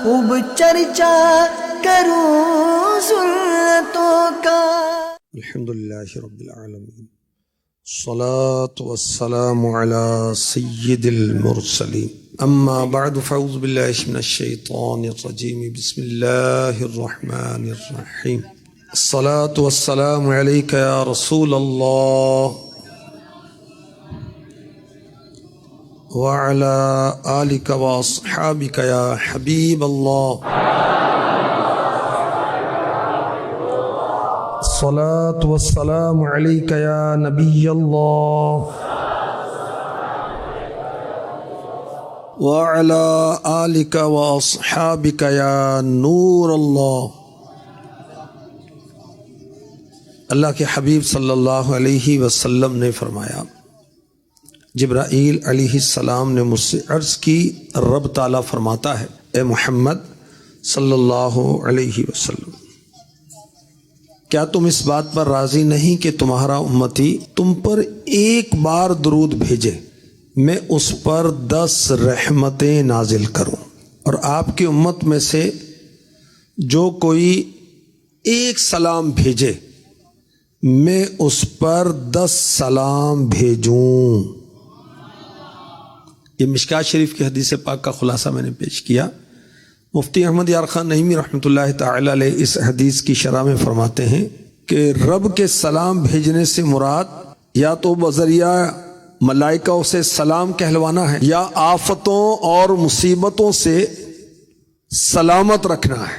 خوب چرچا کروں سنتوں کا۔ الحمدللہ رب العالمین، الصلاة والسلام على سید المرسلین، اما بعد فاعوذ باللہ من الشیطان الرجیم، بسم اللہ الرحمن الرحیم۔ الصلاة والسلام علیک یا رسول اللہ وعلى آلك وأصحابك يا حبيب الله، الصلاة والسلام عليك يا نبي الله وعلى آلك وأصحابك يا نور الله۔ اللہ کے حبیب صلی اللہ علیہ وسلم نے فرمایا، جبرائیل علیہ السلام نے مجھ سے عرض کی، رب تعالیٰ فرماتا ہے، اے محمد صلی اللہ علیہ وسلم، کیا تم اس بات پر راضی نہیں کہ تمہارا امتی تم پر ایک بار درود بھیجے، میں اس پر 10 رحمتیں نازل کروں، اور آپ کی امت میں سے جو کوئی ایک سلام بھیجے میں اس پر 10 سلام بھیجوں۔ یہ مشکات شریف کی حدیث پاک کا خلاصہ میں نے پیش کیا۔ مفتی احمد یار خان نعیمی رحمۃ اللہ تعالی علیہ اس حدیث کی شرح میں فرماتے ہیں کہ رب کے سلام بھیجنے سے مراد یا تو بذریعہ ملائکہ سے سلام کہلوانا ہے، یا آفتوں اور مصیبتوں سے سلامت رکھنا ہے۔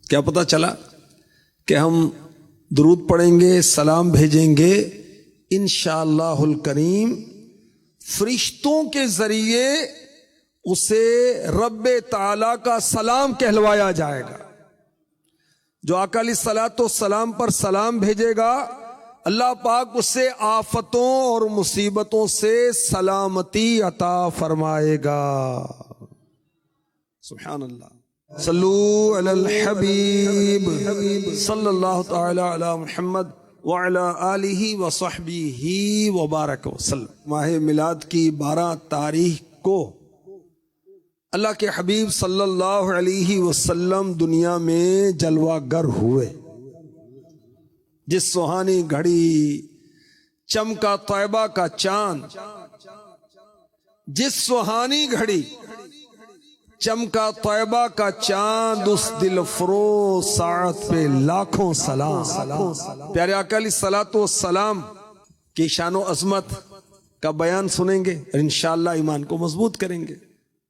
کیا پتہ چلا کہ ہم درود پڑھیں گے، سلام بھیجیں گے، انشاءاللہ الکریم فرشتوں کے ذریعے اسے رب تعالیٰ کا سلام کہلوایا جائے گا۔ جو آقا علیہ الصلوۃ والسلام پر سلام بھیجے گا، اللہ پاک اسے آفتوں اور مصیبتوں سے سلامتی عطا فرمائے گا۔ سبحان اللہ، صلو علی الحبیب صلی اللہ تعالی علی محمد وعلی آلہ وصحبہ وبارک وسلم۔ ماہ میلاد کی 12 تاریخ کو اللہ کے حبیب صلی اللہ علیہ وسلم دنیا میں جلوہ گر ہوئے۔ جس سہانی گھڑی چمکا طیبہ کا چاند، جس سہانی گھڑی چمکا طیبہ کا چاند، اس دل فروز ساعت پہ لاکھوں سلام۔ پیارے آقا علیہ الصلوۃ والسلام کی شان و عظمت کا بیان سنیں گے اور انشاءاللہ ایمان کو مضبوط کریں گے۔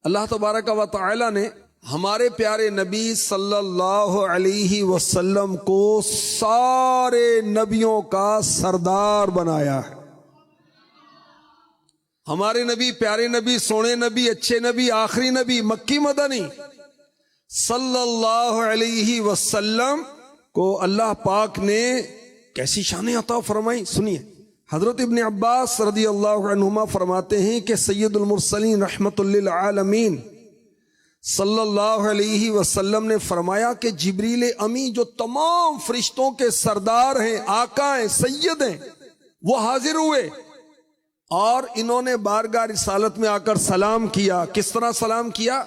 اللہ تبارک و تعالی نے ہمارے پیارے نبی صلی اللہ علیہ وسلم کو سارے نبیوں کا سردار بنایا ہے۔ ہمارے نبی، پیارے نبی، سونے نبی، اچھے نبی، آخری نبی، مکی مدنی صلی اللہ علیہ وسلم کو اللہ پاک نے کیسی شان عطا فرمائی، سنیے۔ حضرت ابن عباس رضی اللہ عنہما فرماتے ہیں کہ سید المرسلین رحمت للعالمین صلی اللہ علیہ وسلم نے فرمایا کہ جبریل امی جو تمام فرشتوں کے سردار ہیں، آقا ہیں، سید ہیں، وہ حاضر ہوئے اور انہوں نے بارگاہ رسالت میں آ کر سلام کیا۔ کس طرح سلام کیا؟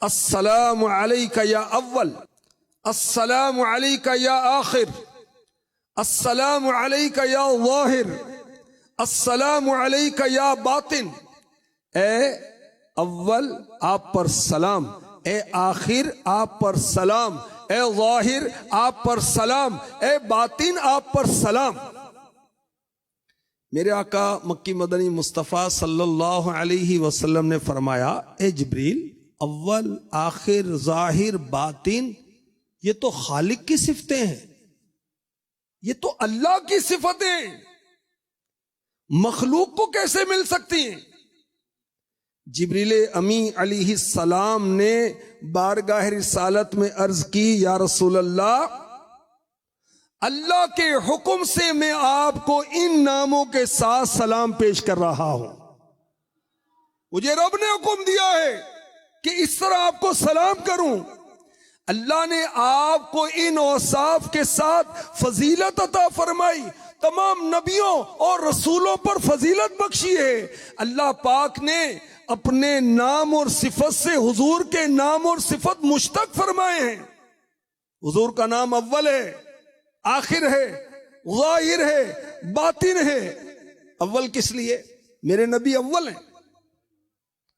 السلام علیک یا اول، السلام علیک یا آخر، السلام علیک یا ظاہر، السلام علیک یا باطن۔ اے اول آپ پر سلام، اے آخر آپ پر سلام، اے ظاہر آپ پر سلام، اے باطن آپ پر سلام۔ میرے آقا مکی مدنی مصطفیٰ صلی اللہ علیہ وسلم نے فرمایا، اے جبریل، اول، آخر، ظاہر، باطن، یہ تو خالق کی صفتیں ہیں، یہ تو اللہ کی صفتیں، مخلوق کو کیسے مل سکتی ہیں؟ جبریل امی علیہ السلام نے بارگاہ رسالت میں عرض کی، یا رسول اللہ، اللہ کے حکم سے میں آپ کو ان ناموں کے ساتھ سلام پیش کر رہا ہوں۔ مجھے رب نے حکم دیا ہے کہ اس طرح آپ کو سلام کروں۔ اللہ نے آپ کو ان اوصاف کے ساتھ فضیلت عطا فرمائی، تمام نبیوں اور رسولوں پر فضیلت بخشی ہے۔ اللہ پاک نے اپنے نام اور صفت سے حضور کے نام اور صفت مشتق فرمائے ہیں. حضور کا نام اول ہے، آخر ہے، ظاہر ہے، باطن ہے. اول کس لیے؟ میرے نبی اول ہیں.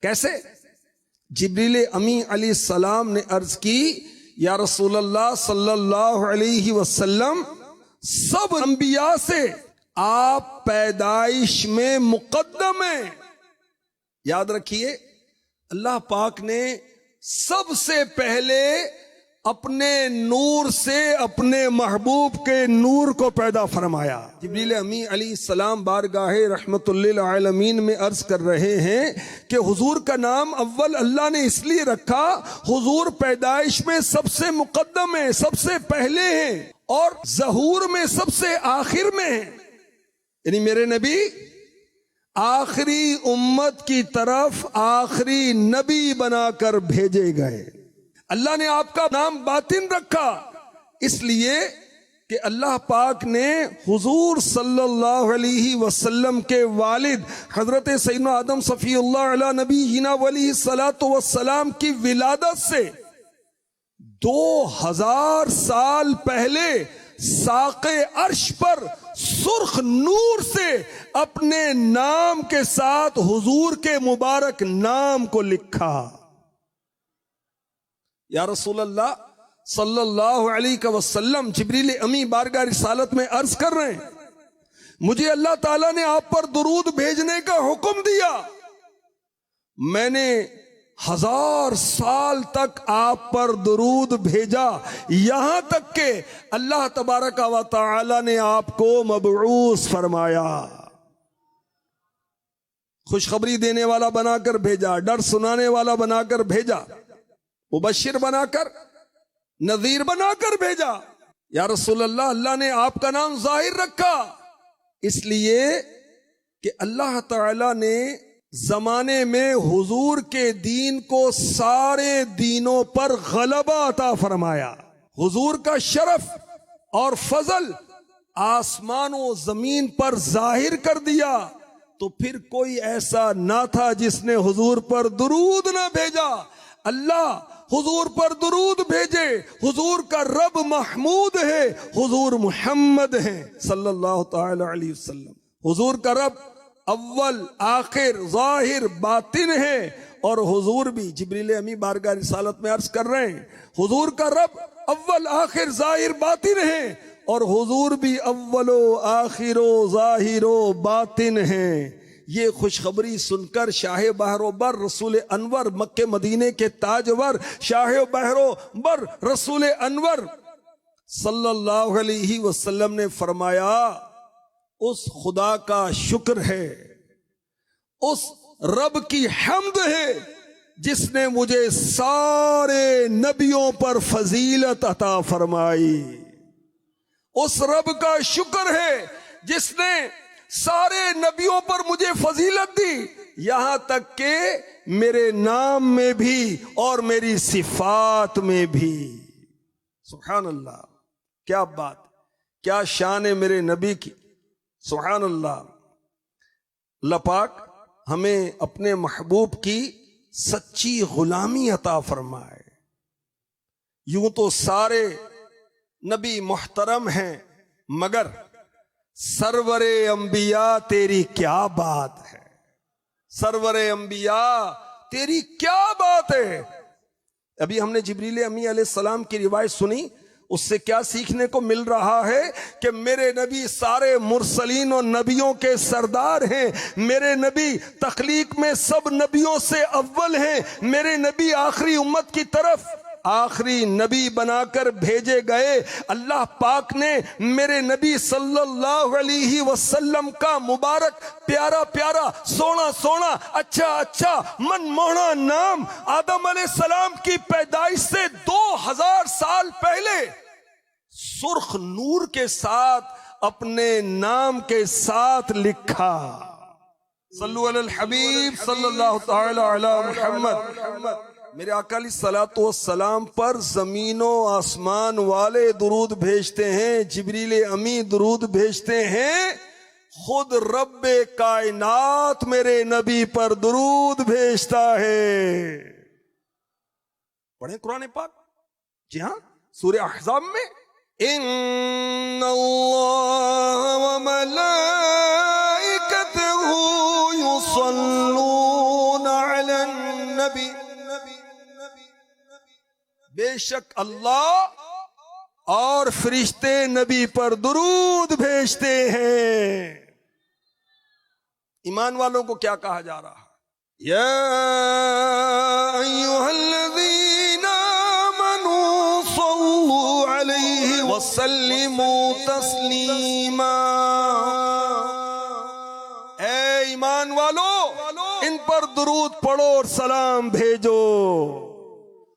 کیسے؟ جبریل امی علیہ السلام نے عرض کی یا رسول اللہ صلی اللہ علیہ وسلم سب انبیاء سے آپ پیدائش میں مقدم ہیں. یاد رکھیے اللہ پاک نے سب سے پہلے اپنے نور سے اپنے محبوب کے نور کو پیدا فرمایا. جبریل امی علیہ السلام بارگاہ رحمت للعالمین میں عرض کر رہے ہیں کہ حضور کا نام اول اللہ نے اس لیے رکھا، حضور پیدائش میں سب سے مقدم ہیں، سب سے پہلے ہیں، اور ظہور میں سب سے آخر میں ہیں. یعنی میرے نبی آخری امت کی طرف آخری نبی بنا کر بھیجے گئے. اللہ نے آپ کا نام باطن رکھا اس لیے کہ اللہ پاک نے حضور صلی اللہ علیہ وسلم کے والد حضرت سیدنا آدم صفی اللہ علیہ نبینا علیہ الصلوۃ والسلام کی ولادت سے 2000 سال پہلے ساق عرش پر سرخ نور سے اپنے نام کے ساتھ حضور کے مبارک نام کو لکھا. یا رسول اللہ صلی اللہ علیہ وسلم جبریل امی بارگاہ رسالت میں عرض کر رہے ہیں مجھے اللہ تعالیٰ نے آپ پر درود بھیجنے کا حکم دیا، میں نے 1000 سال تک آپ پر درود بھیجا، یہاں تک کہ اللہ تبارک و تعالی نے آپ کو مبعوث فرمایا، خوشخبری دینے والا بنا کر بھیجا، ڈر سنانے والا بنا کر بھیجا، مبشر بنا کر، نذیر بنا کر بھیجا. یا رسول اللہ اللہ نے آپ کا نام ظاہر رکھا اس لیے کہ اللہ تعالی نے زمانے میں حضور کے دین کو سارے دینوں پر غلبہ عطا فرمایا. حضور کا شرف اور فضل آسمان و زمین پر ظاہر کر دیا تو پھر کوئی ایسا نہ تھا جس نے حضور پر درود نہ بھیجا. اللہ حضور پر درود بھیجے. حضور کا رب محمود ہے، حضور محمد ہیں صلی اللہ تعالی علیہ وسلم. حضور کا رب اول آخر ظاہر باطن ہے، اور حضور بھی جبریل امی بارگاہ رسالت میں عرض کر رہے ہیں حضور کا رب اول آخر ظاہر باطن ہے، اور حضور بھی اول و آخر و ظاہر و باطن ہیں. یہ خوشخبری سن کر شاہ بحر و بر رسول انور مکہ مدینے کے تاجور شاہ بحر و بر رسول انور صلی اللہ علیہ وسلم نے فرمایا اس خدا کا شکر ہے، اس رب کی حمد ہے جس نے مجھے سارے نبیوں پر فضیلت عطا فرمائی. اس رب کا شکر ہے جس نے سارے نبیوں پر مجھے فضیلت دی، یہاں تک کہ میرے نام میں بھی اور میری صفات میں بھی. سبحان اللہ، کیا بات، کیا شان ہے میرے نبی کی. سبحان اللہ. اللہ پاک ہمیں اپنے محبوب کی سچی غلامی عطا فرمائے. یوں تو سارے نبی محترم ہیں مگر سرور انبیاء تیری کیا بات ہے، سرور انبیاء تیری کیا بات ہے. ابھی ہم نے جبریل امی علیہ السلام کی روایت سنی، اس سے کیا سیکھنے کو مل رہا ہے کہ میرے نبی سارے مرسلین و نبیوں کے سردار ہیں، میرے نبی تخلیق میں سب نبیوں سے اول ہیں، میرے نبی آخری امت کی طرف آخری نبی بنا کر بھیجے گئے. اللہ پاک نے میرے نبی صلی اللہ علیہ وسلم کا مبارک پیارا پیارا سونا سونا اچھا اچھا من موہنا نام آدم علیہ السلام کی پیدائش سے 2000 سال پہلے سرخ نور کے ساتھ اپنے نام کے ساتھ لکھا. صلو علی الحبیب صلی اللہ تعالی علی محمد. میرے آقا علیہ الصلوۃ والسلام پر زمین و آسمان والے درود بھیجتے ہیں، جبریل امی درود بھیجتے ہیں، خود رب کائنات میرے نبی پر درود بھیجتا ہے. پڑھیں قرآن پاک. جی ہاں، سورہ احزاب میں ان اللہ وملائکتہ یصلون علی النبی، بے شک اللہ اور فرشتے نبی پر درود بھیجتے ہیں. ایمان والوں کو کیا کہا جا رہا ہے؟ یا ایھا الذین آمنوا صلوا علیہ وسلموا تسلیما. اے ایمان والو، ان پر درود پڑھو اور سلام بھیجو.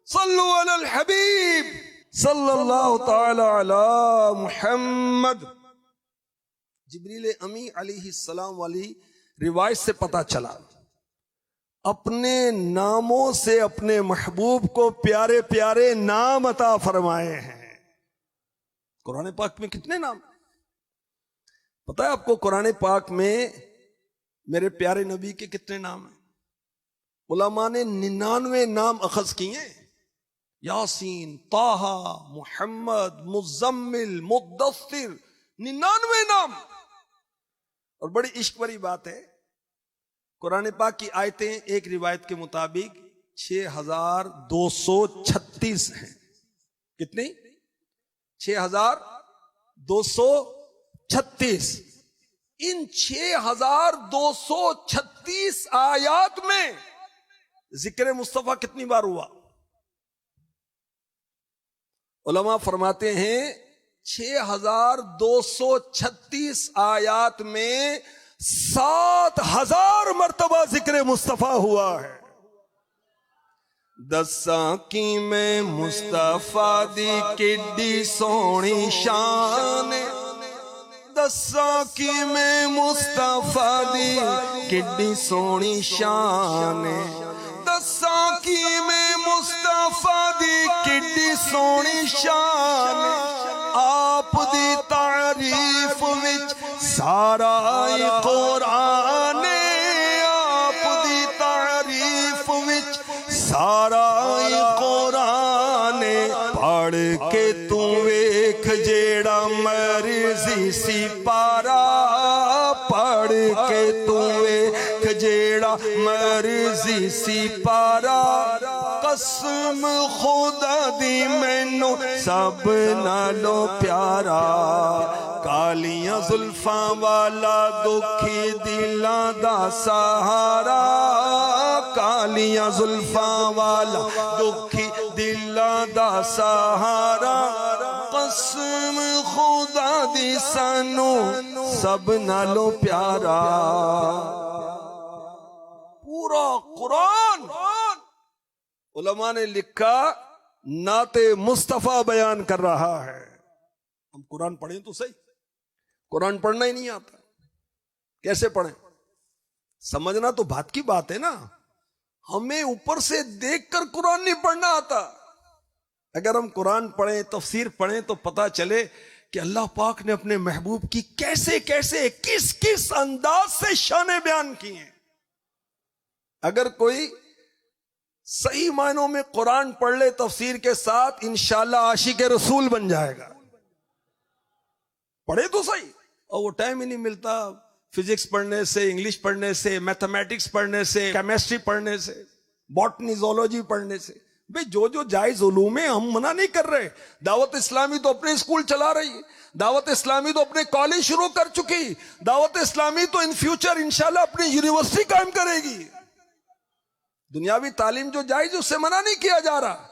صلو علی الحبیب صلی اللہ تعالی علی محمد. جبریل امی علیہ السلام والی روایت سے پتا چلا اپنے ناموں سے اپنے محبوب کو پیارے پیارے نام عطا فرمائے ہیں. قرآن پاک میں کتنے نام؟ پتہ ہے آپ کو قرآن پاک میں میرے پیارے نبی کے کتنے نام ہیں؟ علماء نے 99 نام اخذ کیے ہیں. یاسین، طہ، محمد، مزمل، مدثر، 99 نام. اور بڑی عشق بری بات ہے، قرآن پاک کی آیتیں ایک روایت کے مطابق 6236 ہیں. کتنی؟ 6236. ان 6236 آیات میں ذکر مصطفیٰ کتنی بار ہوا؟ علماء فرماتے ہیں 6236 آیات میں 7000 مرتبہ ذکر مصطفیٰ ہوا ہے. دساں کی میں مصطفیٰ دی کڈی سونی شان، دساں کی میں مصطفیٰ دی کڈی سونی شان، دساں کی میں مصطفیٰ دی کڈی سونی شان. آپ دی تعریف وچ سارا قرآن، آپ دی تعریف وچ سارا قرآن. پڑھ کے تو ویکھ جیڑا مرضی سی پارا، پڑھ کے تو ویکھ جیڑا مرضی سی پارا. قسم خدا دی مینوں سب نالو پیارا، کالیاں زلفاں والا دکھی دلاں دا سہارا، کالیاں زلفاں والا دکھی دلاں دا سہارا. قسم خدا دی سانو سب نالو پیارا. پورا قرآن علماء نے لکھا نعت مصطفیٰ بیان کر رہا ہے. ہم قرآن پڑھیں تو صحیح، قرآن پڑھنا ہی نہیں آتا، کیسے پڑھیں؟ سمجھنا تو بات کی بات ہے نا. ہمیں اوپر سے دیکھ کر قرآن نہیں پڑھنا آتا. اگر ہم قرآن پڑھیں، تفسیر پڑھیں تو پتا چلے کہ اللہ پاک نے اپنے محبوب کی کیسے کیسے کس کس انداز سے شانیں بیان کی ہیں. اگر کوئی صحیح معنوں میں قرآن پڑھ لے تفسیر کے ساتھ، انشاءاللہ عاشق رسول بن جائے گا. پڑھے تو صحیح، اور وہ ٹائم ہی نہیں ملتا فزکس پڑھنے سے، انگلش پڑھنے سے، میتھمیٹکس پڑھنے سے، کیمسٹری پڑھنے سے، باٹنی زولوجی پڑھنے سے. بھئی جو جائز علوم ہے ہم منع نہیں کر رہے. دعوت اسلامی تو اپنے اسکول چلا رہی ہے، دعوت اسلامی تو اپنے کالج شروع کر چکی، دعوت اسلامی تو ان فیوچر انشاءاللہ اپنی یونیورسٹی قائم کرے گی. دنیاوی تعلیم جو جائز اس سے منع نہیں کیا جا رہا.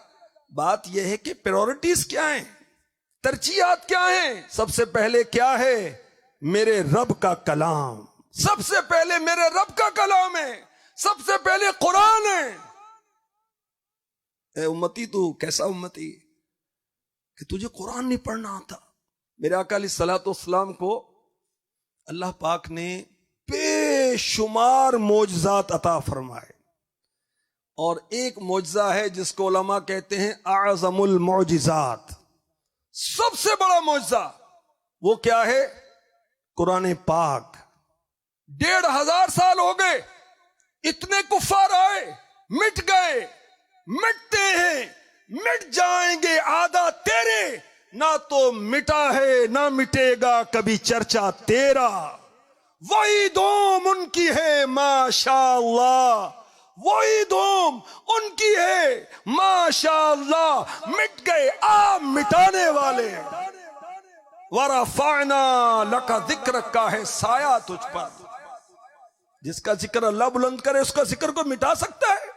بات یہ ہے کہ پریورٹیز کیا ہیں، ترجیحات کیا ہیں. سب سے پہلے کیا ہے؟ میرے رب کا کلام. سب سے پہلے میرے رب کا کلام ہے، سب سے پہلے قرآن ہے. اے امتی، تو کیسا امتی کہ تجھے قرآن نہیں پڑھنا آتا؟ میرے آقا علیہ الصلوۃ والسلام کو اللہ پاک نے بے شمار معجزات عطا فرمائے، اور ایک معجزہ ہے جس کو علماء کہتے ہیں اعظم المعجزات، سب سے بڑا معجزہ. وہ کیا ہے؟ قرآن پاک. 1500 سال ہو گئے، اتنے کفار آئے، مٹ گئے، مٹتے ہیں، مٹ جائیں گے، آدھا تیرے، نہ تو مٹا ہے نہ مٹے گا کبھی چرچا تیرا، وہی دوم ان کی ہے ماشاء اللہ، وہی دوم ان کی ہے ماشاء اللہ، مٹ گئے آپ مٹانے والے، وَرَفَعْنَا لَكَ ذِكْرَكَ کا ہے سایہ تجھ پر، جس کا ذکر اللہ بلند کرے اس کا ذکر کو مٹا سکتا ہے؟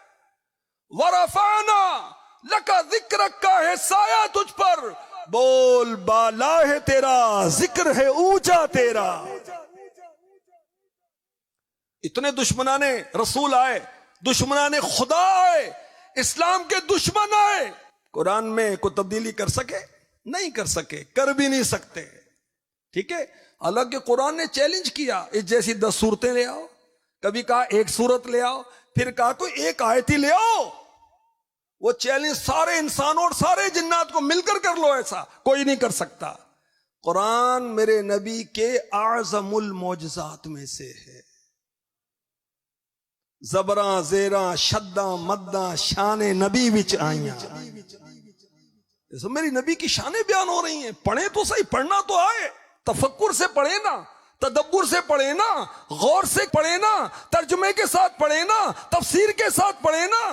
وَرَفَعْنَا لَكَ ذِكْرَكَ کا ہے سایہ تجھ پر، بول بالا ہے تیرا، ذکر ہے اونچا تیرا۔ اتنے دشمنان رسول آئے، دشمنان خدا آئے، اسلام کے دشمن آئے، قرآن میں کوئی تبدیلی کر سکے؟ نہیں کر سکے، کر بھی نہیں سکتے، ٹھیک ہے؟ حالانکہ قرآن نے چیلنج کیا، اس جیسی 10 صورتیں لے آؤ، کبھی کہا 1 صورت لے آؤ، پھر کہا کوئی 1 آیت ہی لے آؤ۔ وہ چیلنج سارے انسانوں اور سارے جنات کو مل کر کر لو، ایسا کوئی نہیں کر سکتا۔ قرآن میرے نبی کے اعظم المعجزات میں سے ہے، زبراں زیراں شداں مداں شان نبی وچ آئیاں، میری نبی کی شانیں بیان ہو رہی ہیں، پڑھیں تو صحیح، پڑھنا تو آئے، تفکر سے پڑھیں نا، تدبر سے پڑھیں نا، غور سے پڑھیں نا، ترجمے کے ساتھ پڑھیں نا، تفسیر کے ساتھ پڑھیں نا۔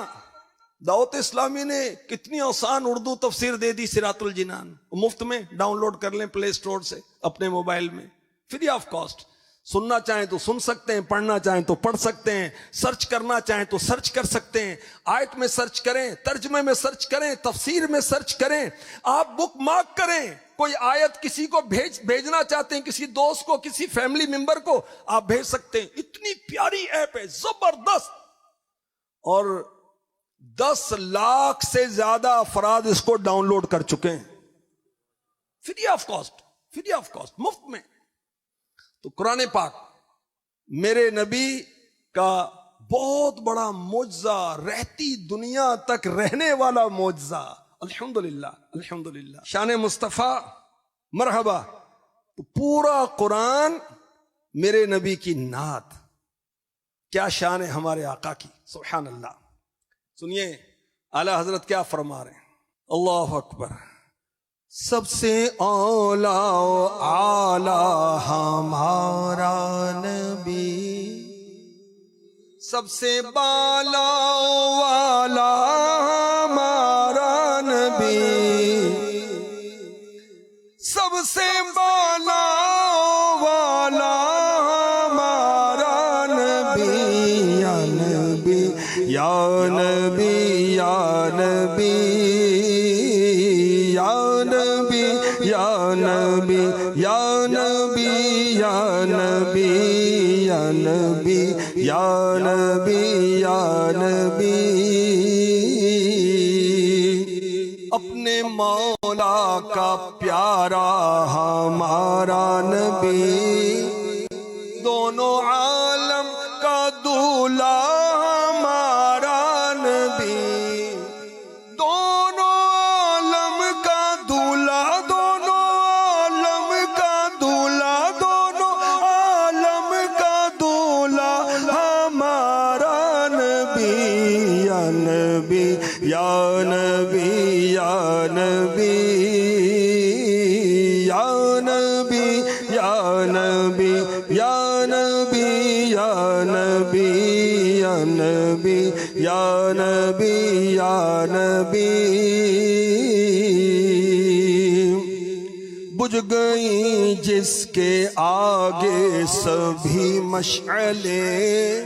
دعوت اسلامی نے کتنی آسان اردو تفسیر دے دی صراط الجنان، مفت میں ڈاؤن لوڈ کر لیں پلے سٹور سے اپنے موبائل میں، فری آف کاسٹ، سننا چاہیں تو سن سکتے ہیں، پڑھنا چاہیں تو پڑھ سکتے ہیں، سرچ کرنا چاہیں تو سرچ کر سکتے ہیں، آیت میں سرچ کریں، ترجمے میں سرچ کریں، تفسیر میں سرچ کریں، آپ بک مارک کریں، کوئی آیت کسی کو بھیجنا چاہتے ہیں، کسی دوست کو، کسی فیملی ممبر کو آپ بھیج سکتے ہیں۔ اتنی پیاری ایپ ہے، زبردست، اور 10 لاکھ سے زیادہ افراد اس کو ڈاؤن لوڈ کر چکے ہیں، free of cost, free of cost, مفت میں۔ تو قرآن پاک میرے نبی کا بہت بڑا معجزہ، رہتی دنیا تک رہنے والا معجزہ، الحمدللہ الحمدللہ، شان مصطفیٰ، مرحبا۔ تو پورا قرآن میرے نبی کی نعت، کیا شان ہے ہمارے آقا کی، سبحان اللہ۔ سنیے اعلی حضرت کیا فرما رہے ہیں، اللہ اکبر۔ سب سے اولا و اعلی ہمارا نبی، سب سے بالا والا ہمارا نبی، سب سے بالا والا ہمارا نبی، یا نبی یا نبی یا نبی یا نبی یا نبی یا نبی یا نبی یا نبی یا نبی یا نبی، اپنے مولا کا پیارا ہمارا نبی، دونوں عالم کا دولہ ہمارا نبی، دونوں عالم کا دولہ، دونوں عالم کا دولہ، دونوں عالم کا دولہ ہمارا نبی، یا نبی یا نبی یا نبی یا نبی یا نبی یا نبی یا نبی یا نبی یا نبی یا نبی، بجھ گئی جس کے آگے سبھی مشعلیں،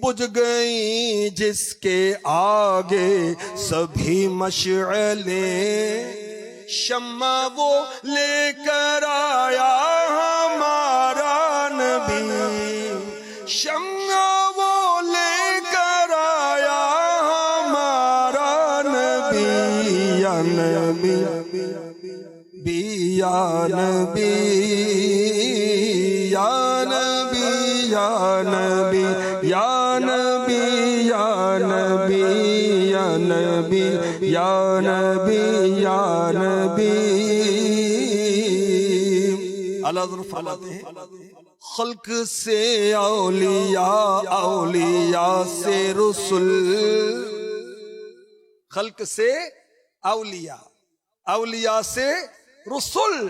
بجھ گئی جس کے آگے سبھی مشعلیں، شمع وہ لے کر آیا ہمارا نبی، شمع وہ لے کر آیا ہمارا نبی، یا نبی یا نبی یا نبی یا نبی یا نبی یا نبی یا نبی یا نبی یا نبی۔ اللہ حضرت فرماتے ہیں خلق سے اولیاء، اولیاء سے رسل، خلق سے اولیاء، اولیاء سے رسل،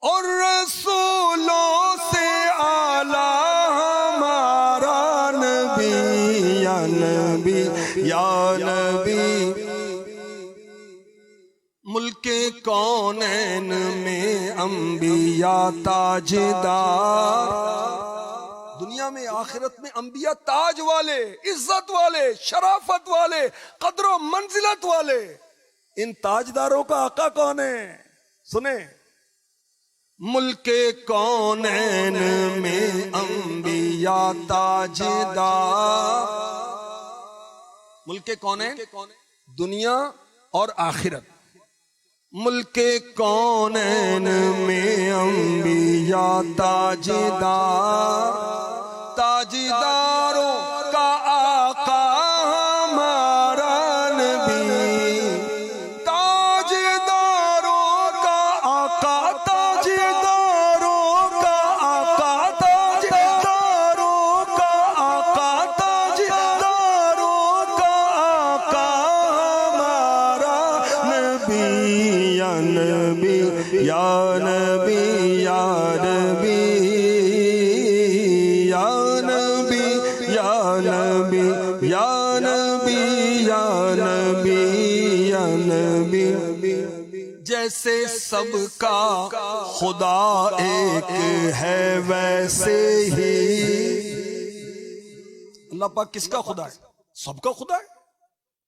اور رسولوں سے اعلیٰ ہمارا نبی، یا نبی یا نبی، ملک کونین میں انبیاء تاجدار، دنیا میں آخرت میں انبیاء تاج والے، عزت والے، شرافت والے، قدر و منزلت والے، ان تاجداروں کا آقا کون ہے؟ سنیں، ملک کونین میں انبیاء تاجدار، ملک کونین دنیا اور آخرت، ملک کونین میں انبیاء تاجدار، تاجداروں کا آقا ہمارا نبی، تاجداروں کا آقا، تاجداروں کا آقا، تاجداروں کا آقا، تاجداروں کا آقا ہمارا نبی، یا نبی یا نبی یا نبی یا نبی یا نبی یا نبی یا نبی یا نبی، جیسے سب کا خدا ایک ہے ویسے ہی، اللہ پاک کس کا خدا ہے؟ سب کا خدا ہے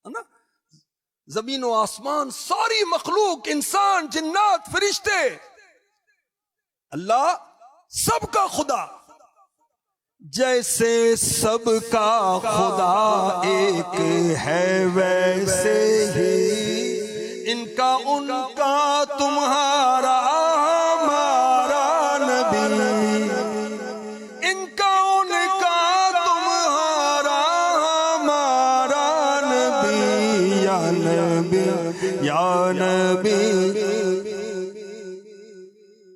نا، زمین و آسمان، ساری مخلوق، انسان، جنات، فرشتے، اللہ سب کا خدا، جیسے سب کا خدا ایک ہے ویسے ہی، ان کا ان کا تمہارا ہمارا نبی، ان کا ان کا تمہارا ہمارا نبی، یا نبی یا نبی،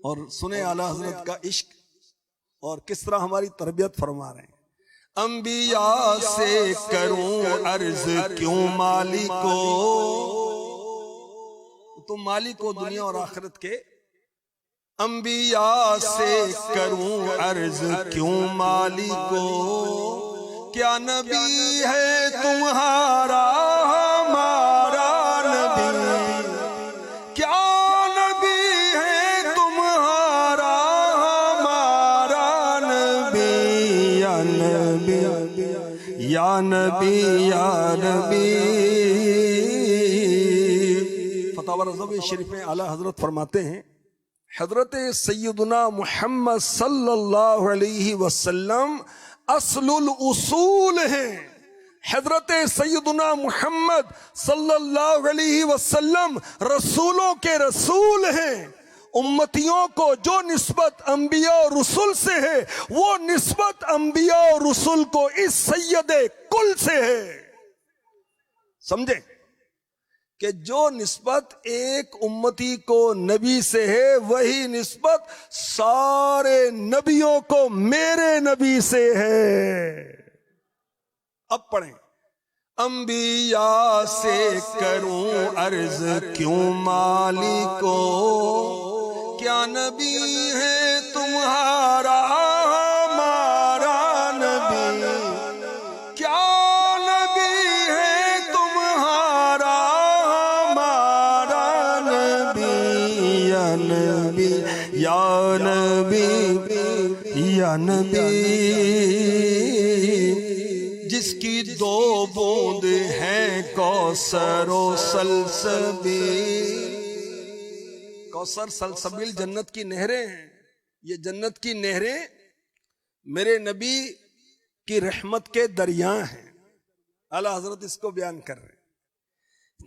اور سنیں اعلیٰ حضرت کا عشق اور کس طرح ہماری تربیت فرما رہے ہیں، انبیاء سے کروں عرض کیوں مالک کو، تو مالک ہو دنیا اور آخرت کے، انبیاء سے کروں عرض کیوں مالک کو، کیا نبی ہے تمہارا ہمارا نبی، کیا نبی ہے تمہارا ہمارا نبی، یا نبی یا نبی یا نبی، فتاوی رضوی شریف میں اعلیٰ حضرت فرماتے ہیں، حضرت سیدنا محمد صلی اللہ علیہ وسلم اصل الاصول ہیں، حضرت سیدنا محمد صلی اللہ علیہ وسلم رسولوں کے رسول ہیں، امتیوں کو جو نسبت انبیاء اور رسول سے ہے وہ نسبت انبیاء اور رسول کو اس سید کل سے ہے، سمجھے کہ جو نسبت ایک امتی کو نبی سے ہے وہی نسبت سارے نبیوں کو میرے نبی سے ہے۔ اب پڑھیں، انبیاء سے کروں عرض کیوں مالک کو، کیا نبی ہے تمہارا ہمارا نبی، کیا نبی ہے تمہارا ہمارا نبی، یا نبی یا نبی یا نبی، جس کی دو بوند ہیں کوثر و سلسبیل، کوثر سلسبیل جنت کی نہریں ہیں، یہ جنت کی نہریں میرے نبی کی رحمت کے دریا ہیں، اعلیٰ حضرت اس کو بیان کر رہے ہیں،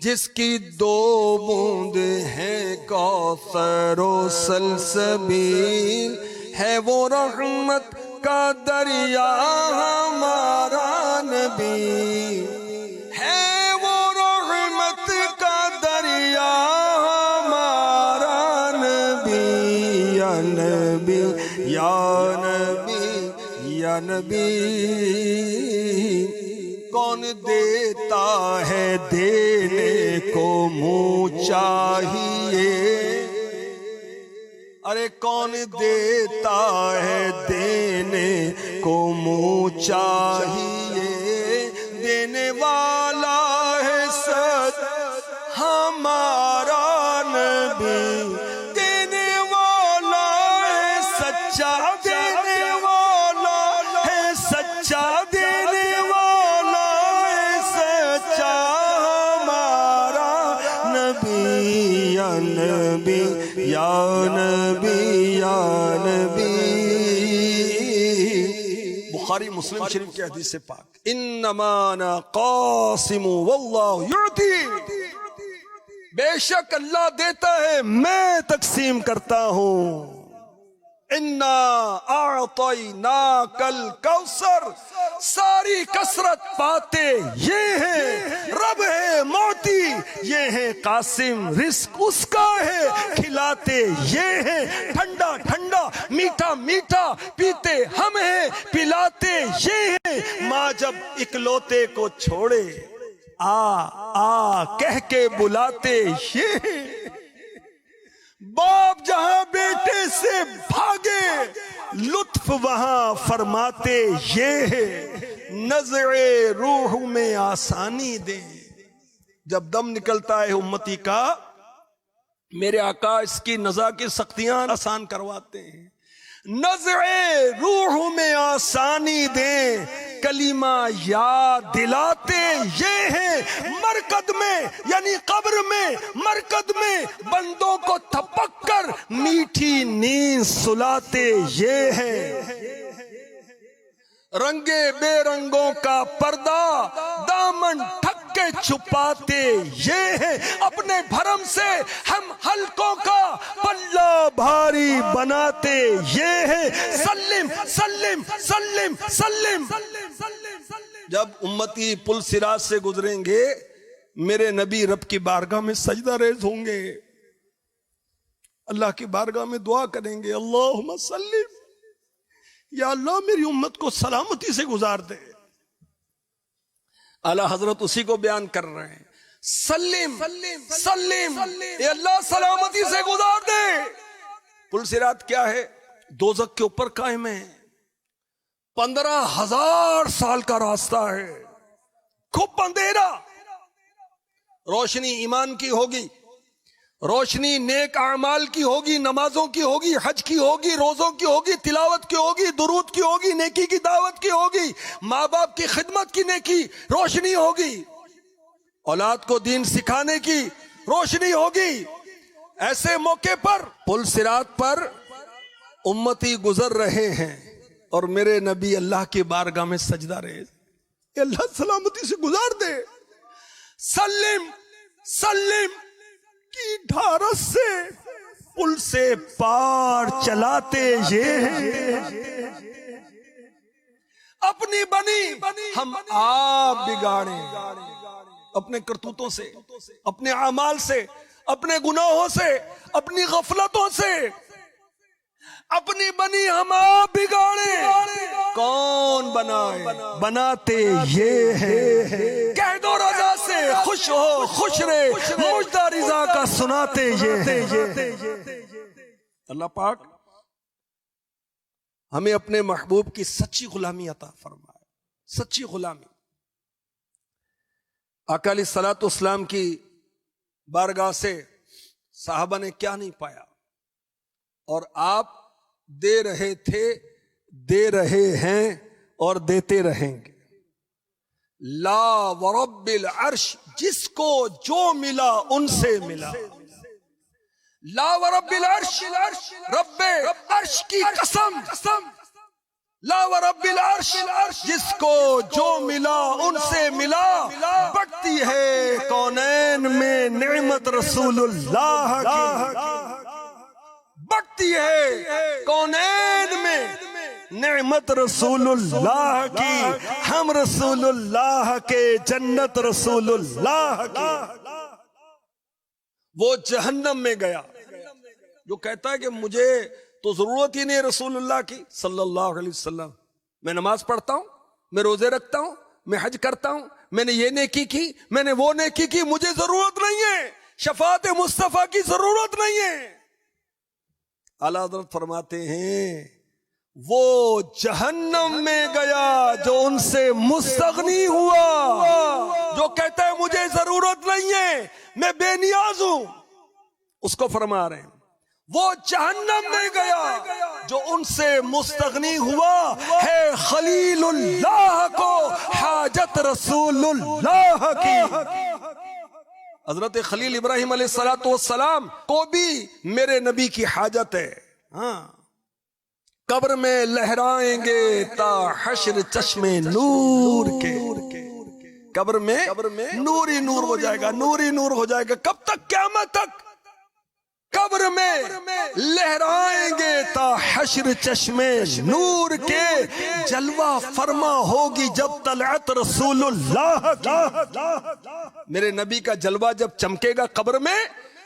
جس کی دو بوند ہیں کوثر و سلسبیل، ہے وہ رحمت کا دریا ہمارا نبی، ہے وہ رحمت کا دریا ہمارا نبی، یا نبی نبی یا نبی یا نبی، کون دیتا ہے دینے کو منہ چاہیے، ارے کون دیتا ہے دینے کو منہ چاہیے، دینے والا ہے سچ ہمارا نبی، دینے والا ہے سچا، دینے والا ہے سچا، دینے والا ہے سچا ہمارا نبی یا نبی یا نبی یا نبی۔ بخاری مسلم شریف کی حدیث پاک، انما انا قاسم واللہ یعطی، بے شک اللہ دیتا ہے میں تقسیم کرتا ہوں، انا اعطیناک الکوثر، ساری کثرت پاتے یہ ہیں، رب ہے معطی یہ ہے قاسم، رزق اس کا ہے کھلاتے یہ ہیں، ٹھنڈا ٹھنڈا میٹھا میٹھا پیتے ہم ہیں، پلاتے یہ ہیں، ماں جب اکلوتے کو چھوڑے آ کہہ کے بلاتے یہ ہیں، باپ جہاں بیٹے سے بھاگے لطف وہاں فرماتے یہ ہے، نزع روح میں آسانی دے، جب دم نکلتا ہے امتی کا میرے آقا اس کی نزع کی سختیاں آسان کرواتے ہیں، نزع روح میں آسانی دیں، کلمہ یاد دلاتے یہ ہیں، مرکد میں یعنی قبر میں مرکد میں بندوں کو تھپک کر میٹھی نیند سلاتے یہ ہیں، رنگے بے رنگوں کا پردہ دامن ٹھک کے چھپاتے یہ ہیں، اپنے بھرم سے ہم حلقوں کا پلہ بھاری بناتے یہ ہیں، سلم سلم سلم سلم۔ جب امتی پل صراط سے گزریں گے میرے نبی رب کی بارگاہ میں سجدہ ریز ہوں گے، اللہ کی بارگاہ میں دعا کریں گے، اللہم سلم، یا اللہ میری امت کو سلامتی سے گزار دے۔ اعلی حضرت اسی کو بیان کر رہے ہیں، سلم سلم، اے اللہ سلامتی سے گزار دے۔ پل صراط کیا ہے؟ دوزخ کے اوپر قائم ہے، 15,000 سال کا راستہ ہے، خوب اندھیرا، روشنی ایمان کی ہوگی، روشنی نیک اعمال کی ہوگی، نمازوں کی ہوگی، حج کی ہوگی، روزوں کی ہوگی، تلاوت کی ہوگی، درود کی ہوگی، نیکی کی دعوت کی ہوگی، ماں باپ کی خدمت کی نیکی روشنی ہوگی، اولاد کو دین سکھانے کی روشنی ہوگی۔ ایسے موقع پر پل صراط پر امتی گزر رہے ہیں اور میرے نبی اللہ کی بارگاہ میں سجدہ رہے، اللہ سلامتی سے گزار دے۔ سلم سلم کی ڈھارس سے پل سے پار چلاتے یہ ہیں، اپنی بنی ہم آپ بگاڑیں، اپنے کرتوتوں سے، اپنے اعمال سے، اپنے گناہوں سے، اپنی غفلتوں سے، اپنی بنی ہم آپ بگاڑیں، کون بنائے؟ بناتے یہ ہیں، کہہ دو رضا سے خوش ہو خوش رہے، مجدہ رضا کا سناتے یہ ہیں۔ اللہ پاک ہمیں اپنے محبوب کی سچی غلامی عطا فرمائے، سچی غلامی۔ آقا علیہ الصلوۃ والسلام کی بارگاہ سے صحابہ نے کیا نہیں پایا، اور آپ دے رہے تھے، دے رہے ہیں اور دیتے رہیں گے۔ لا ورب العرش، جس کو جو ملا ان سے ملا، لا ورب العرش، رب عرش کی قسم، لا ورب العرش، جس کو جو ملا ان سے ملا، بڑھتی ہے کونین میں نعمت رسول اللہ کی، بڑھتی ہے کونین میں نعمت رسول اللہ کی، ہم رسول اللہ کے، جنت رسول اللہ کی۔ وہ جہنم میں گیا جو کہتا ہے کہ مجھے تو ضرورت ہی نہیں رسول اللہ کی صلی اللہ علیہ وسلم. میں نماز پڑھتا ہوں, میں روزے رکھتا ہوں, میں حج کرتا ہوں, میں نے یہ نیکی کی, میں نے وہ نیکی کی, مجھے ضرورت نہیں ہے, شفاعت مصطفیٰ کی ضرورت نہیں ہے. اعلیٰ حضرت فرماتے ہیں وہ جہنم میں گیا جو ان سے مستغنی ہوا, جو کہتا ہے مجھے ضرورت نہیں ہے, میں بے نیاز ہوں. اس کو فرما رہے ہیں وہ جہنم میں گیا جو ان سے مستغنی ہوا ہے خلیل اللہ کو حاجت رسول اللہ کی. حضرت خلیل ابراہیم علیہ السلام کو بھی میرے نبی کی حاجت ہے. ہاں, قبر میں لہرائیں گے تا حشر چشمے نور کے. قبر میں نور ہی نور ہو جائے گا, نور ہی نور ہو جائے گا. کب تک؟ قیامت تک. قبر میں لہرائیں گے تا حشر چشمے نور کے, جلوہ فرما ہوگی جب طلعت رسول اللہ کی. میرے نبی کا جلوہ جب چمکے گا قبر میں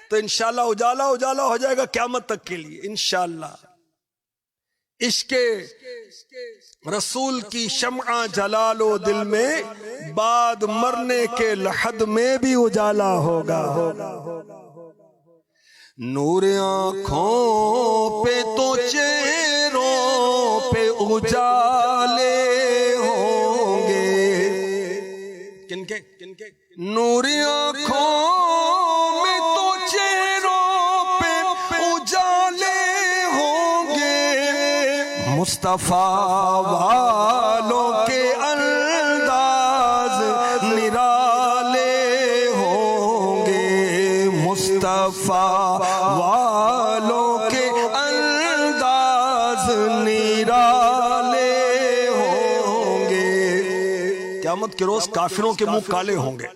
تو انشاءاللہ اجالا اجالا ہو جائے گا قیامت تک کے لیے انشاءاللہ. عشق رسول کی شمع جلا لو دل میں, بعد مرنے کے لحد میں بھی اجالا ہوگا. نور آنکھوں پہ تو چہروں پہ اجالے ہوں گے. کن کے نور آنکھوں میں تو چہروں پہ اجالے ہوں گے. مصطفیٰ والوں کے انداز نرالے ہوں گے. مصطفیٰ والوں کے انداز نرالے ہوں گے. قیامت کے روز کافروں کے منہ کالے ہوں گے,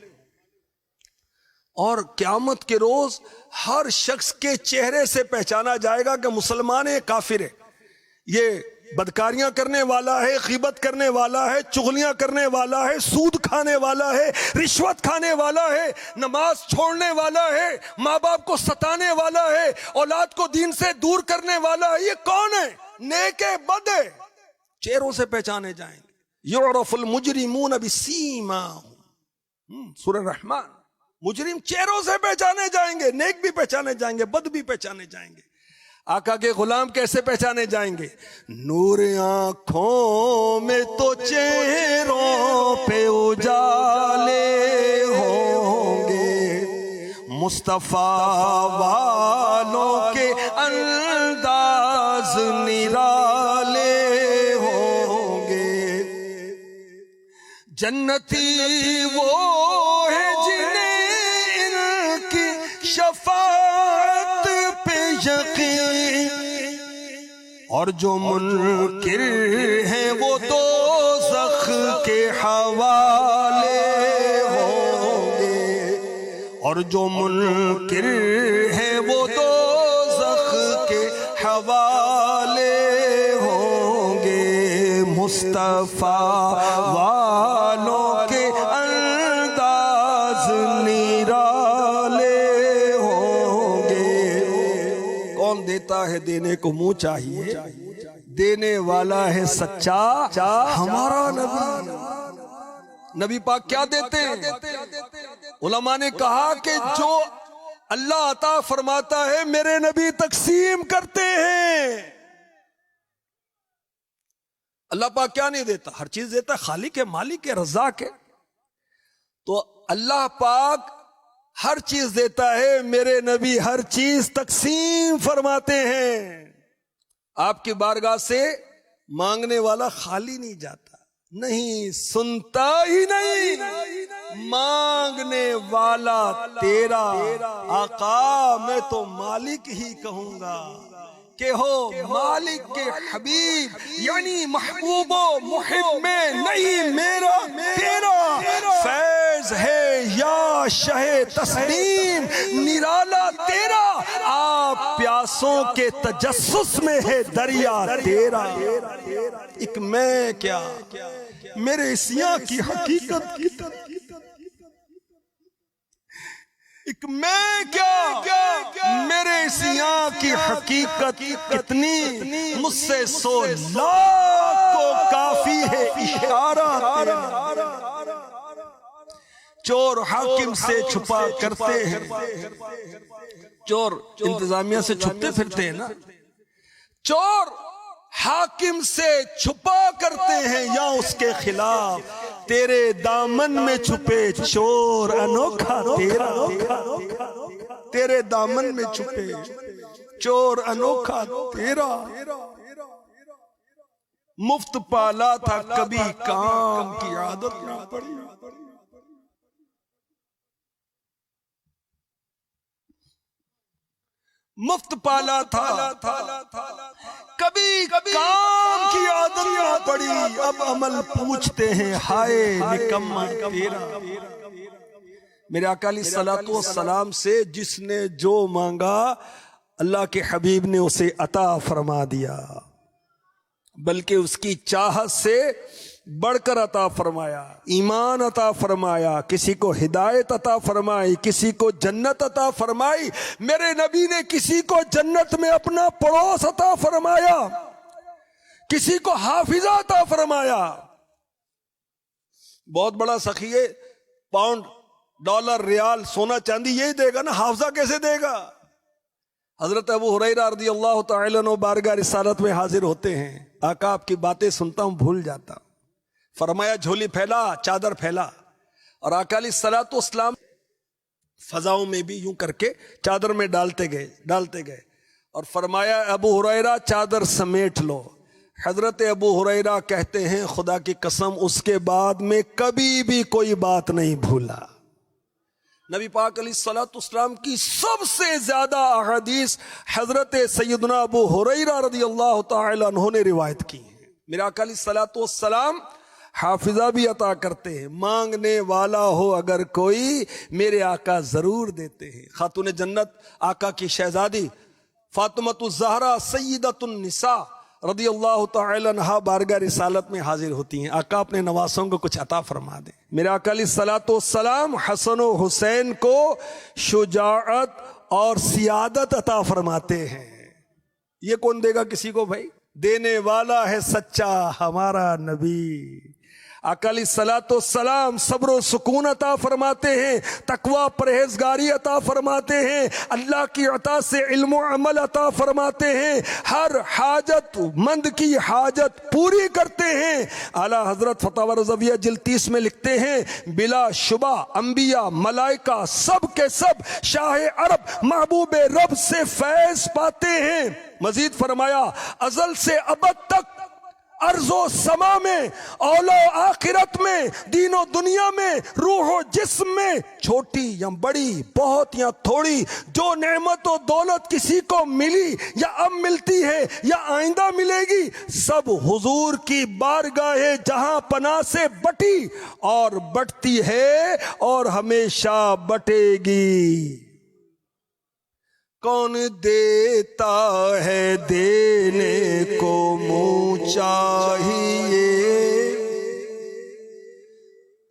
اور قیامت کے روز ہر شخص کے چہرے سے پہچانا جائے گا کہ مسلمان ہے کافر ہے, یہ بدکاریاں کرنے والا ہے, غیبت کرنے والا ہے, چغلیاں کرنے والا ہے, سود کھانے والا ہے, رشوت کھانے والا ہے, نماز چھوڑنے والا ہے, ماں باپ کو ستانے والا ہے, اولاد کو دین سے دور کرنے والا ہے. یہ کون ہے؟ نیک ہے بد ہے؟ چہروں سے پہچانے جائیں گے. یعرف المجرمون بسیماہم, سورہ رحمان. مجرم چہروں سے پہچانے جائیں گے, نیک بھی پہچانے جائیں گے, بد بھی پہچانے جائیں گے. آقا کے غلام کیسے پہچانے جائیں گے؟ نور آنکھوں میں تو چہروں پہ اجالے ہوں گے. مصطفیٰ والوں کے انداز نرالے ہوں گے. جنتی وہ ہے جنہیں ان کی شفاعت پہ یقین, اور جو منکر ہیں وہ دوزخ کے حوالے ہوں گے. اور جو منکر ہیں وہ دوزخ کے حوالے ہوں گے. مصطفیٰ والوں کے انداز نرالے ہوں گے. کون دیتا ہے؟ دینے کو منہ چاہیے, دینے والا ہے سچا ہمارا نبی. نبی پاک کیا دیتے ہیں؟ علماء نے کہا کہ جو اللہ عطا فرماتا ہے میرے نبی تقسیم کرتے ہیں. اللہ پاک کیا نہیں دیتا؟ ہر چیز دیتا ہے, خالق ہے, مالک ہے, رزاق ہے. تو اللہ پاک ہر چیز دیتا ہے, میرے نبی ہر چیز تقسیم فرماتے ہیں. آپ کی بارگاہ سے مانگنے والا خالی نہیں جاتا, نہیں سنتا ہی نہیں. مانگنے والا تیرا آقا, میں تو مالک ہی کہوں گا کہ ہو مالک کے حبیب, یعنی محبوب و محب میں نہیں میرا تیرا. فیض ہے یا شہ تسلیم نرالا تیرا, آپ پیاسوں کے تجسس میں ہے دریا تیرا. ایک میں کیا میرے اسیاں کی حقیقت کی طرح, ایک میں کیا میرے سیاں کی کی حقیقت کتنی، مجھ سے 100 لاکھ کو کافی ہے اشارہ تیرا۔ چور حاکم سے چھپا کرتے ہیں، چور انتظامیہ سے چھپتے پھرتے ہیں نا، چور حاکم سے چھپا کرتے ہیں یا اس کے خلاف، تیرے دامن میں چھپے چور انوکھا تیرا، تیرے دامن میں چھپے چور انوکھا تیرا، مفت پالا تھا کبھی کام کی عادت نہ پڑی، مفت پالا تھا کبھی کام کی عادت نہ پڑی، اب عمل پوچھتے ہیں ہائے نکما تیرا۔ میرے آقا علیہ الصلوۃ والسلام سے جس نے جو مانگا اللہ کے حبیب نے اسے عطا فرما دیا، بلکہ اس کی چاہت سے بڑھ کر عطا فرمایا، ایمان عطا فرمایا، کسی کو ہدایت عطا فرمائی، کسی کو جنت عطا فرمائی۔ میرے نبی نے کسی کو جنت میں اپنا پڑوس عطا فرمایا، کسی کو حافظہ عطا فرمایا۔ بہت بڑا سخی ہے، پاؤنڈ، ڈالر، ریال، سونا چاندی یہی دے گا نا، حافظہ کیسے دے گا؟ حضرت ابو ہریرہ رضی اللہ تعالیٰ عنہ بارگاہ رسالت میں حاضر ہوتے ہیں، آقا آپ کی باتیں سنتا ہوں بھول جاتا ہوں، فرمایا جھولی پھیلا، چادر پھیلا، اور آقا علیہ الصلوۃ والسلام فضاؤں میں بھی یوں کر کے چادر میں ڈالتے گئے اور فرمایا ابو ہریرہ چادر سمیٹ لو۔ حضرت ابو ہریرہ کہتے ہیں خدا کی قسم اس کے بعد میں کبھی بھی کوئی بات نہیں بھولا۔ نبی پاک علیہ الصلوۃ والسلام کی سب سے زیادہ احادیث حضرت سیدنا ابو ہریرہ رضی اللہ تعالی عنہ نے روایت کی ہیں۔ میرے آقا علیہ الصلوۃ والسلام حافظہ بھی عطا کرتے ہیں، مانگنے والا ہو اگر کوئی میرے آقا ضرور دیتے ہیں۔ خاتون جنت آقا کی شہزادی فاطمۃ الزہرا سیدۃ النساء رضی اللہ تعالی عنہا بارگاہ رسالت میں حاضر ہوتی ہیں، آقا اپنے نواسوں کو کچھ عطا فرما دیں۔ میرے آقا علیہ الصلوۃ والسلام حسن و حسین کو شجاعت اور سیادت عطا فرماتے ہیں۔ یہ کون دے گا کسی کو بھائی؟ دینے والا ہے سچا ہمارا نبی۔ آقا علیہ الصلوۃ والسلام صبر و سکون عطا فرماتے ہیں، تقوی پرہیزگاری عطا فرماتے ہیں، اللہ کی عطا سے علم و عمل عطا فرماتے ہیں، ہر حاجت مند کی حاجت پوری کرتے ہیں۔ اعلیٰ حضرت فتاوی رضویہ جلد 30 میں لکھتے ہیں بلا شبہ انبیاء ملائکہ سب کے سب شاہ عرب محبوب رب سے فیض پاتے ہیں۔ مزید فرمایا ازل سے ابد تک ارض و سما میں، اولا و آخرت میں، دین و دنیا میں، روح و جسم میں، چھوٹی یا بڑی، بہت یا تھوڑی، جو نعمت و دولت کسی کو ملی یا اب ملتی ہے یا آئندہ ملے گی، سب حضور کی بارگاہ جہاں پناہ سے بٹی اور بٹتی ہے اور ہمیشہ بٹے گی۔ کون دیتا ہے دینے کو منہ چاہیے،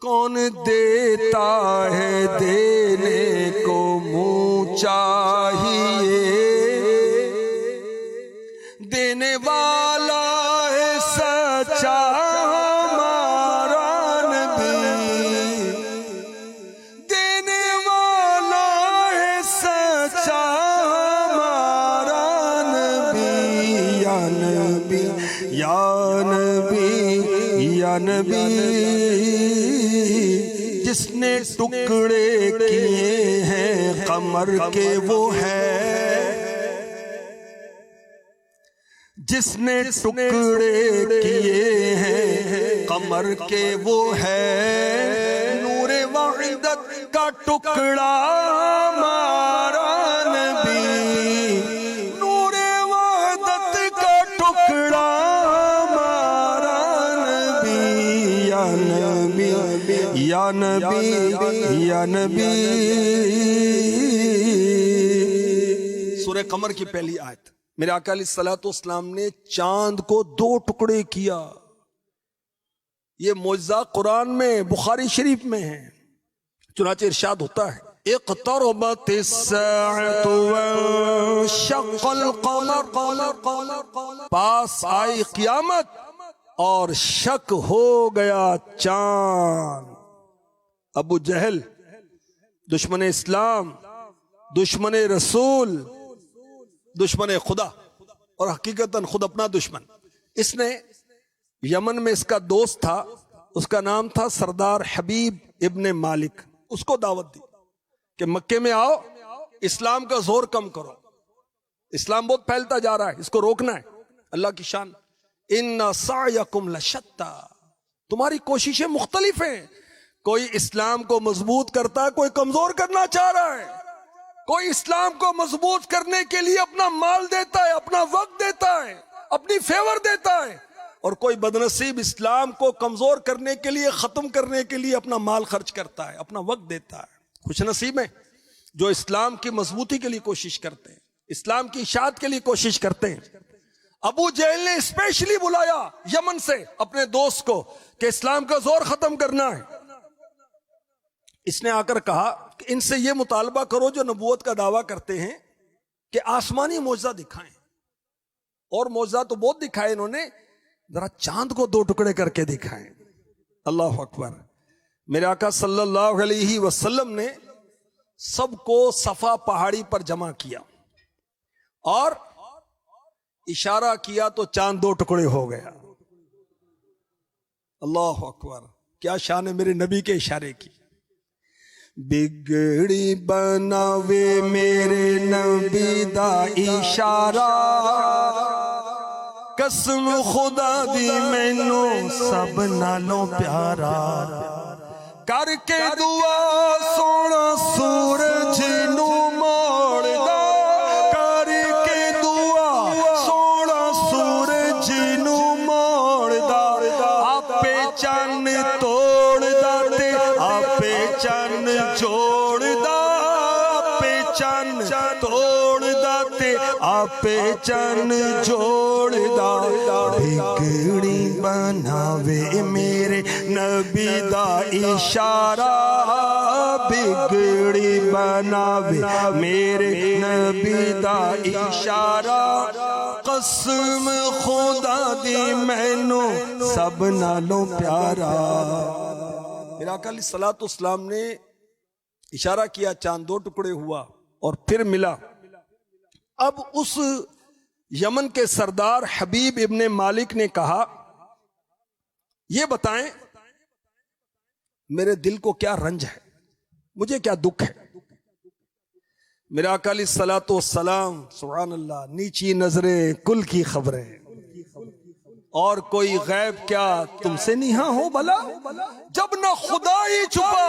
کون دیتا ہے دینے کو منہ چاہیے، دینے والا ہے سچا ہمارا نبی، دینے والا ہے سچا یا نبی، جس نے ٹکڑے کیے ہیں قمر کے وہ ہے، جس نے ٹکڑے کیے ہیں قمر کے وہ ہے، نور وحدت کا ٹکڑا ہمارا نبی، نور وحدت کا ٹکڑا یا نبی یا نبی۔ سورہ قمر کی پہلی آیت، میرے آقا علیہ الصلوۃ والسلام نے چاند کو 2 ٹکڑے کیا۔ یہ معجزہ قرآن میں بخاری شریف میں ہے، چنانچہ ارشاد ہوتا ہے اقتربت الساعة وانشق القمر، پاس آئی قیامت اور شک ہو گیا چاند۔ ابو جہل دشمن اسلام، دشمن رسول، دشمن خدا، اور حقیقتاً خود اپنا دشمن، اس نے یمن میں اس کا دوست تھا، اس کا نام تھا سردار حبیب ابن مالک، اس کو دعوت دی کہ مکے میں آؤ، اسلام کا زور کم کرو، اسلام بہت پھیلتا جا رہا ہے، اس کو روکنا ہے۔ اللہ کی شان، ان سعیکم لشتی، تمہاری کوششیں مختلف ہیں، کوئی اسلام کو مضبوط کرتا ہے، کوئی کمزور کرنا چاہ رہا ہے، کوئی اسلام کو مضبوط کرنے کے لیے اپنا مال دیتا ہے، اپنا وقت دیتا ہے، اپنی فیور دیتا ہے، اور کوئی بدنصیب اسلام کو کمزور کرنے کے لیے، ختم کرنے کے لیے اپنا مال خرچ کرتا ہے، اپنا وقت دیتا ہے۔ خوش نصیب ہیں جو اسلام کی مضبوطی کے لیے کوشش کرتے ہیں، اسلام کی اشاعت کے لیے کوشش کرتے ہیں۔ ابو جہل نے اسپیشلی بلایا یمن سے اپنے دوست کو کہ اسلام کا زور ختم کرنا ہے۔ اس نے آ کر کہا کہ ان سے یہ مطالبہ کرو جو نبوت کا دعویٰ کرتے ہیں کہ آسمانی معجزہ دکھائیں، اور معجزہ تو بہت دکھائے انہوں نے، ذرا چاند کو 2 ٹکڑے کر کے دکھائیں۔ اللہ اکبر۔ میرے آقا صلی اللہ علیہ وسلم نے سب کو صفا پہاڑی پر جمع کیا اور اشارہ کیا تو چاند 2 ٹکڑے ہو گیا۔ اللہ اکبر، کیا شان ہے میرے نبی کے اشارے کی۔ بگڑی بناوے میرے نبی دا اشارہ، قسم خدا دی مینوں سب نالوں پیارا، کر کے دعا سونا سورج نو موڑ دا، کر کے دعا سونا سورج نو موڑ دا، آپے چن توڑ دا تے آپے چن جوڑ دا، آپے چن توڑ دا تے آپے چن جوڑ دا، بگڑی بناوے میرے نبی دا اشارہ، بگڑی بناوے میرے نبی دا اشارہ، قسم خدا دی مینوں سب نالوں پیارا۔ میرا آقا علیہ الصلوۃ والسلام نے اشارہ کیا، چاند 2 ٹکڑے ہوا اور پھر ملا۔ اب اس یمن کے سردار حبیب ابن مالک نے کہا یہ بتائیں میرے دل کو کیا رنج ہے، مجھے کیا دکھ ہے۔ میرا آقا علیہ الصلوۃ والسلام سبحان اللہ، نیچی نظریں کل کی خبریں، اور کوئی غیب کیا تم سے نیہا ہو بھلا، جب نہ خدا ہی چھپا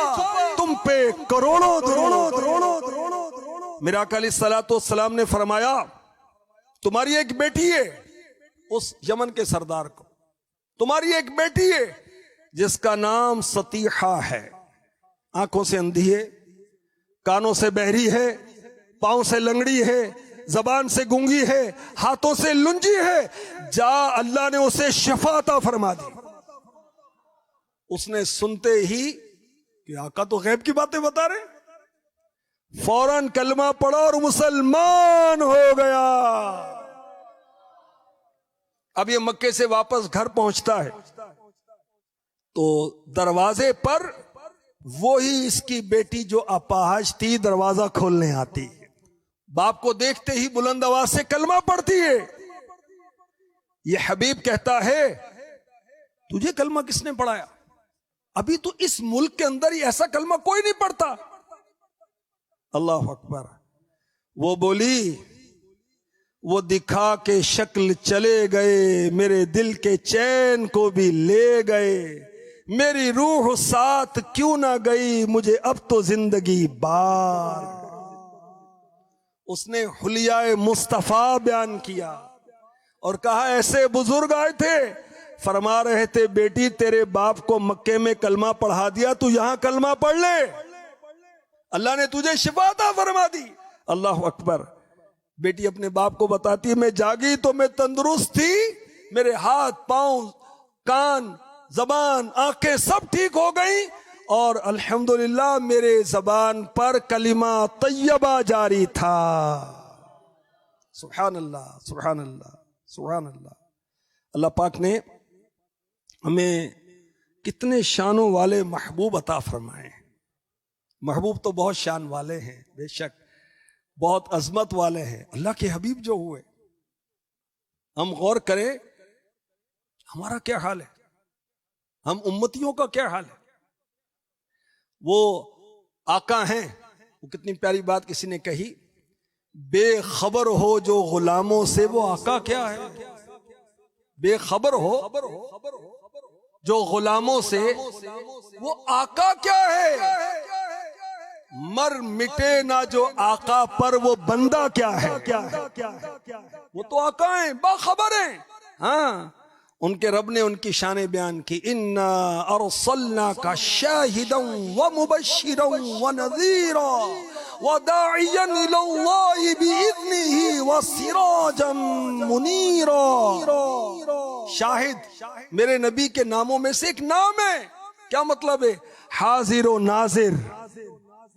تم پہ کروڑوں دروڑوں۔ میرا آقا علیہ الصلوۃ والسلام نے فرمایا تمہاری ایک بیٹی ہے، اس یمن کے سردار کو، تمہاری ایک بیٹی ہے جس کا نام سطیحہ ہے، آنکھوں سے اندھی ہے، کانوں سے بہری ہے، پاؤں سے لنگڑی ہے، زبان سے گونگی ہے، ہاتھوں سے لنجی ہے، جا اللہ نے اسے شفا عطا فرما دی۔ اس نے سنتے ہی کہ آقا تو غیب کی باتیں بتا رہے، فوراً کلمہ پڑھا اور مسلمان ہو گیا۔ اب یہ مکے سے واپس گھر پہنچتا ہے تو دروازے پر وہی اس کی بیٹی جو اپاہج تھی دروازہ کھولنے آتی، باپ کو دیکھتے ہی بلند آواز سے کلمہ پڑھتی ہے۔ یہ حبیب کہتا ہے تجھے کلمہ کس نے پڑھایا؟ ابھی تو اس ملک کے اندر ہی ایسا کلمہ کوئی نہیں پڑھتا۔ اللہ اکبر۔ وہ بولی وہ دکھا کے شکل چلے گئے، میرے دل کے چین کو بھی لے گئے، میری روح ساتھ کیوں نہ گئی، مجھے اب تو زندگی بار۔ اس نے حلیہ مصطفیٰ بیان کیا اور کہا ایسے بزرگ آئے تھے، فرما رہے تھے بیٹی تیرے باپ کو مکے میں کلمہ پڑھا دیا، تو یہاں کلمہ پڑھ لے، اللہ نے تجھے شفا عطا فرما دی۔ اللہ اکبر۔ بیٹی اپنے باپ کو بتاتی ہے میں جاگی تو میں تندرست تھی، میرے ہاتھ پاؤں کان زبان آنکھیں سب ٹھیک ہو گئیں، اور الحمدللہ میرے زبان پر کلمہ طیبہ جاری تھا. سبحان اللہ سبحان اللہ سبحان اللہ. اللہ پاک نے ہمیں کتنے شانوں والے محبوب عطا فرمائے ہیں. محبوب تو بہت شان والے ہیں بے شک، بہت عظمت والے ہیں. اللہ کے حبیب جو ہوئے، ہم غور کریں ہمارا کیا حال ہے، ہم امتیوں کا کیا حال ہے. وہ آقا ہیں، وہ کتنی پیاری بات کسی نے کہی، بے خبر ہو جو غلاموں سے وہ آقا کیا ہے. بے خبر ہو جو غلاموں سے وہ آقا کیا ہے. مر مٹے نہ جو آقا پر وہ بندہ کیا ہے. وہ تو آقا ہیں، باخبر ہیں. ہاں، ان کے رب نے ان کی شان بیان کی. انا ارسلناک شاہدا ومبشرا ونذیرا وداعیا الی اللہ باذنہ وسراجا منیرا. شاہد میرے نبی کے ناموں میں سے ایک نام ہے. کیا مطلب ہے؟ حاضر و ناظر.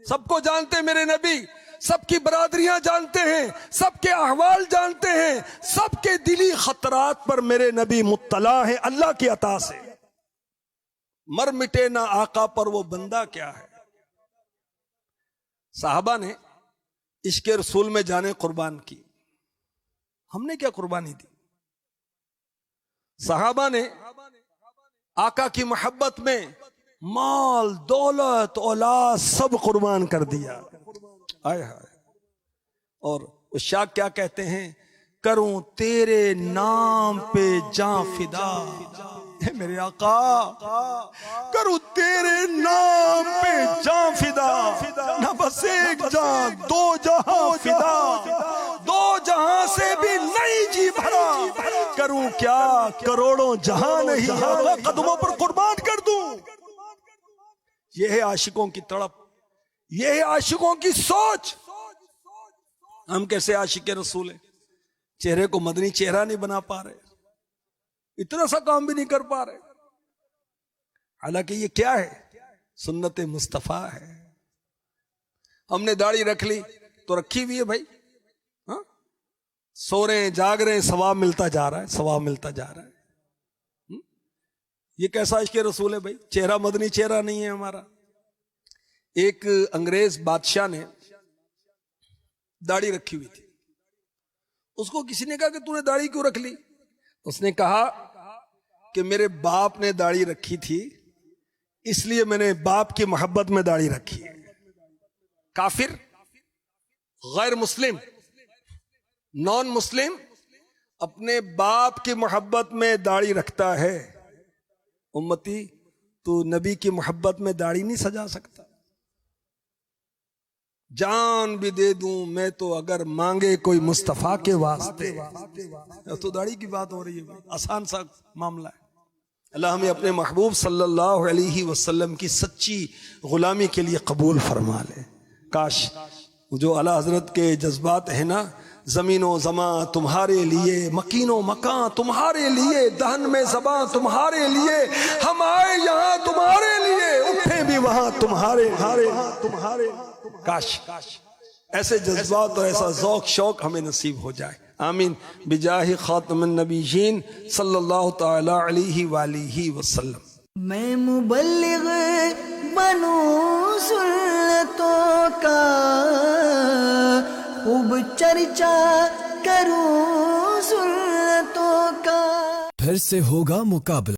سب کو جانتے میرے نبی، سب کی برادریاں جانتے ہیں، سب کے احوال جانتے ہیں، سب کے دلی خطرات پر میرے نبی مطلع ہے اللہ کی عطا سے. مر مٹے نہ آقا پر وہ بندہ کیا ہے. صحابہ نے عشق رسول میں جانیں قربان کی. ہم نے کیا قربانی دی؟ صحابہ نے آقا کی محبت میں مال دولت اولاد سب قربان کر دیا. آئے ہائے. اور اس شاہ کیا کہتے ہیں؟ کروں تیرے نام پہ جاں فدا. اے میرے آقا، کروں تیرے نام پہ جاں فدا. نہ بس ایک جاں، دو جہاں فدا. دو جہاں سے بھی نہیں جی بھرا. کروں کیا کروڑوں جہاں نہیں آقا قدموں پر قربان کر دوں. یہ ہے عاشقوں کی تڑپ، یہ ہے عاشقوں کی سوچ. ہم کیسے عاشق رسول ہیں، چہرے کو مدنی چہرہ نہیں بنا پا رہے، اتنا سا کام بھی نہیں کر پا رہے. حالانکہ یہ کیا ہے؟ سنت مصطفیٰ ہے. ہم نے داڑھی رکھ لی تو رکھی ہوئی ہے بھائی. ہاں، سو رہے ہیں جاگ رہے ہیں، ثواب ملتا جا رہا ہے، ثواب ملتا جا رہا ہے. یہ کیسا عشق رسول ہے بھائی؟ چہرہ مدنی چہرہ نہیں ہے ہمارا. ایک انگریز بادشاہ نے داڑھی رکھی ہوئی تھی. اس کو کسی نے کہا کہ تو نے داڑھی کیوں رکھ لی؟ اس نے کہا کہ میرے باپ نے داڑھی رکھی تھی، اس لیے میں نے باپ کی محبت میں داڑھی رکھی ہے. کافر، غیر مسلم، نان مسلم اپنے باپ کی محبت میں داڑھی رکھتا ہے. امتی، تو نبی کی محبت میں داڑھی نہیں سجا سکتا؟ جان بھی دے دوں میں تو اگر مانگے کوئی مصطفیٰ کے واسطے. تو داڑھی کی بات ہو رہی ہے، آسان سا معاملہ ہے. اللہ ہمیں اپنے محبوب صلی اللہ علیہ وسلم کی سچی غلامی کے لیے قبول فرما لے. کاش جو اعلیٰ حضرت کے جذبات ہیں نا، زمین و زمان تمہارے لیے، مکین و مکان تمہارے لیے، دہن میں زبان تمہارے لیے، ہم آئے یہاں تمہارے لیے، اٹھے بھی وہاں تمہارے. کاش ایسے جذبات اور ایسا ذوق شوق ہمیں نصیب ہو جائے. آمین بجاہ خاتم النبیین صلی اللہ تعالی علیہ وآلہ وسلم. میں مبلغ بنوں سنتوں کا، خوب چرچا کروں سنتوں کا. پھر سے ہوگا مقابلہ.